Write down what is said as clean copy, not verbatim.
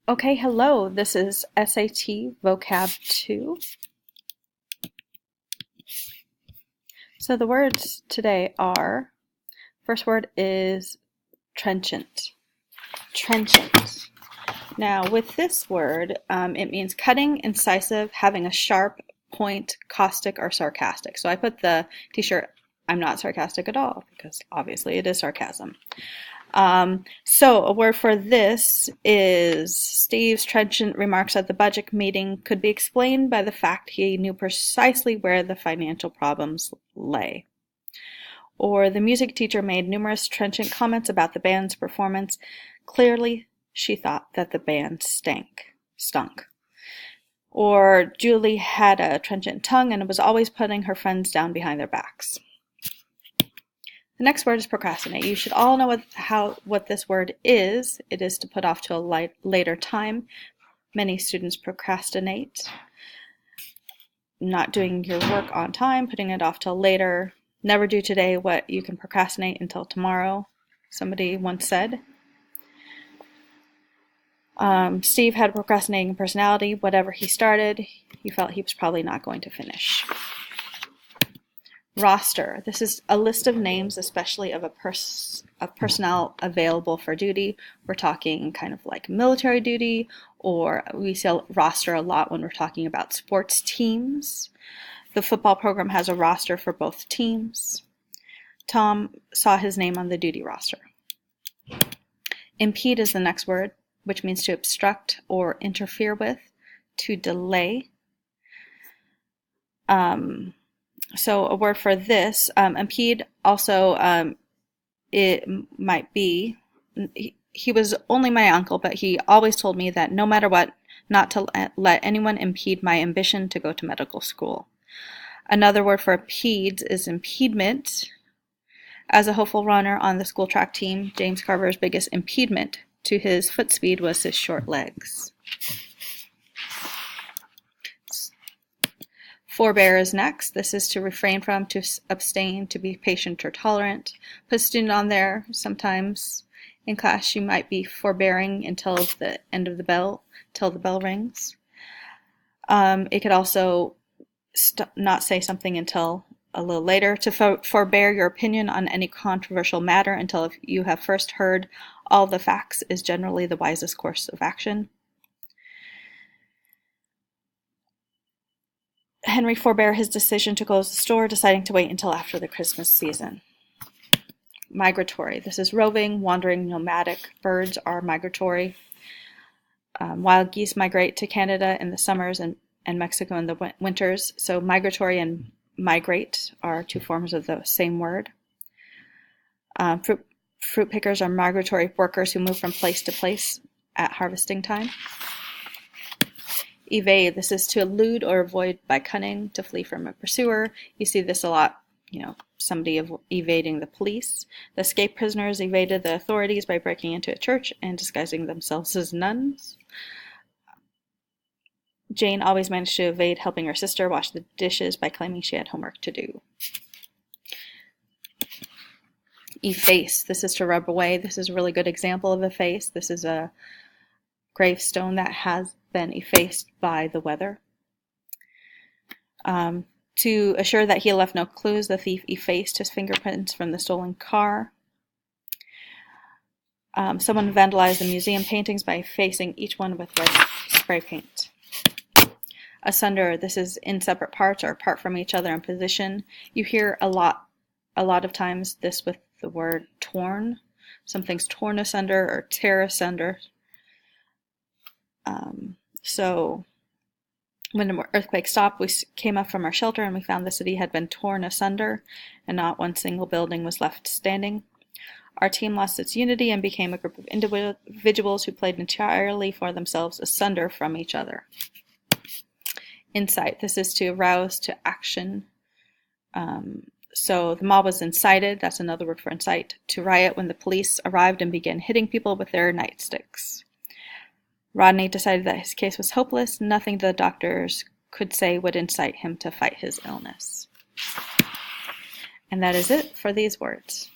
Okay, hello, this is SAT Vocab 2. So the words today are, first word is trenchant. Trenchant. Now with this word, it means cutting, incisive, having a sharp point, caustic, or sarcastic. So I put the t-shirt, I'm not sarcastic at all, because obviously it is sarcasm. So a word for this is Steve's trenchant remarks at the budget meeting could be explained by the fact he knew precisely where the financial problems lay. Or the music teacher made numerous trenchant comments about the band's performance. Clearly, she thought that the band stunk. Or Julie had a trenchant tongue and was always putting her friends down behind their backs. The next word is procrastinate. You should all know what this word is. It is to put off to a later time. Many students procrastinate, not doing your work on time, putting it off till later. Never do today what you can procrastinate until tomorrow, somebody once said. Steve had a procrastinating personality. Whatever he started, he felt he was probably not going to finish. Roster. This is a list of names, especially of personnel available for duty. We're talking kind of like military duty, or we say roster a lot when we're talking about sports teams. The football program has a roster for both teams. Tom saw his name on the duty roster. Impede is the next word, which means to obstruct or interfere with, to delay. So a word for this, impede, also, it might be, he was only my uncle, but he always told me that no matter what, not to let anyone impede my ambition to go to medical school. Another word for impede is impediment. As a hopeful runner on the school track team, James Carver's biggest impediment to his foot speed was his short legs. Forbear is next. This is to refrain from, to abstain, to be patient or tolerant. Put a student on there. Sometimes in class you might be forbearing until the end of the bell, till the bell rings. It could also not say something until a little later. To forbear your opinion on any controversial matter until you have first heard all the facts is generally the wisest course of action. Henry forbear his decision to close the store, deciding to wait until after the Christmas season. Migratory. This is roving, wandering, nomadic. Birds are migratory. Wild geese migrate to Canada in the summers and Mexico in the winters. So migratory and migrate are two forms of the same word. Fruit pickers are migratory workers who move from place to place at harvesting time. Evade. This is to elude or avoid by cunning, to flee from a pursuer. You see this a lot, somebody evading the police. The escaped prisoners evaded the authorities by breaking into a church and disguising themselves as nuns. Jane always managed to evade helping her sister wash the dishes by claiming she had homework to do. Efface. This is to rub away. This is a really good example of efface. This is a gravestone that has been effaced by the weather. To assure that he left no clues, the thief effaced his fingerprints from the stolen car. Someone vandalized the museum paintings by effacing each one with red spray paint. Asunder. This is in separate parts or apart from each other in position. You hear a lot of times this with the word torn. Something's torn asunder or tear asunder. So when the earthquake stopped, we came up from our shelter and we found the city had been torn asunder and not one single building was left standing. Our team lost its unity and became a group of individuals who played entirely for themselves, asunder from each other. Incite. This is to arouse to action. So the mob was incited, that's another word for incite, to riot when the police arrived and began hitting people with their nightsticks. Rodney decided that his case was hopeless. Nothing the doctors could say would incite him to fight his illness. And that is it for these words.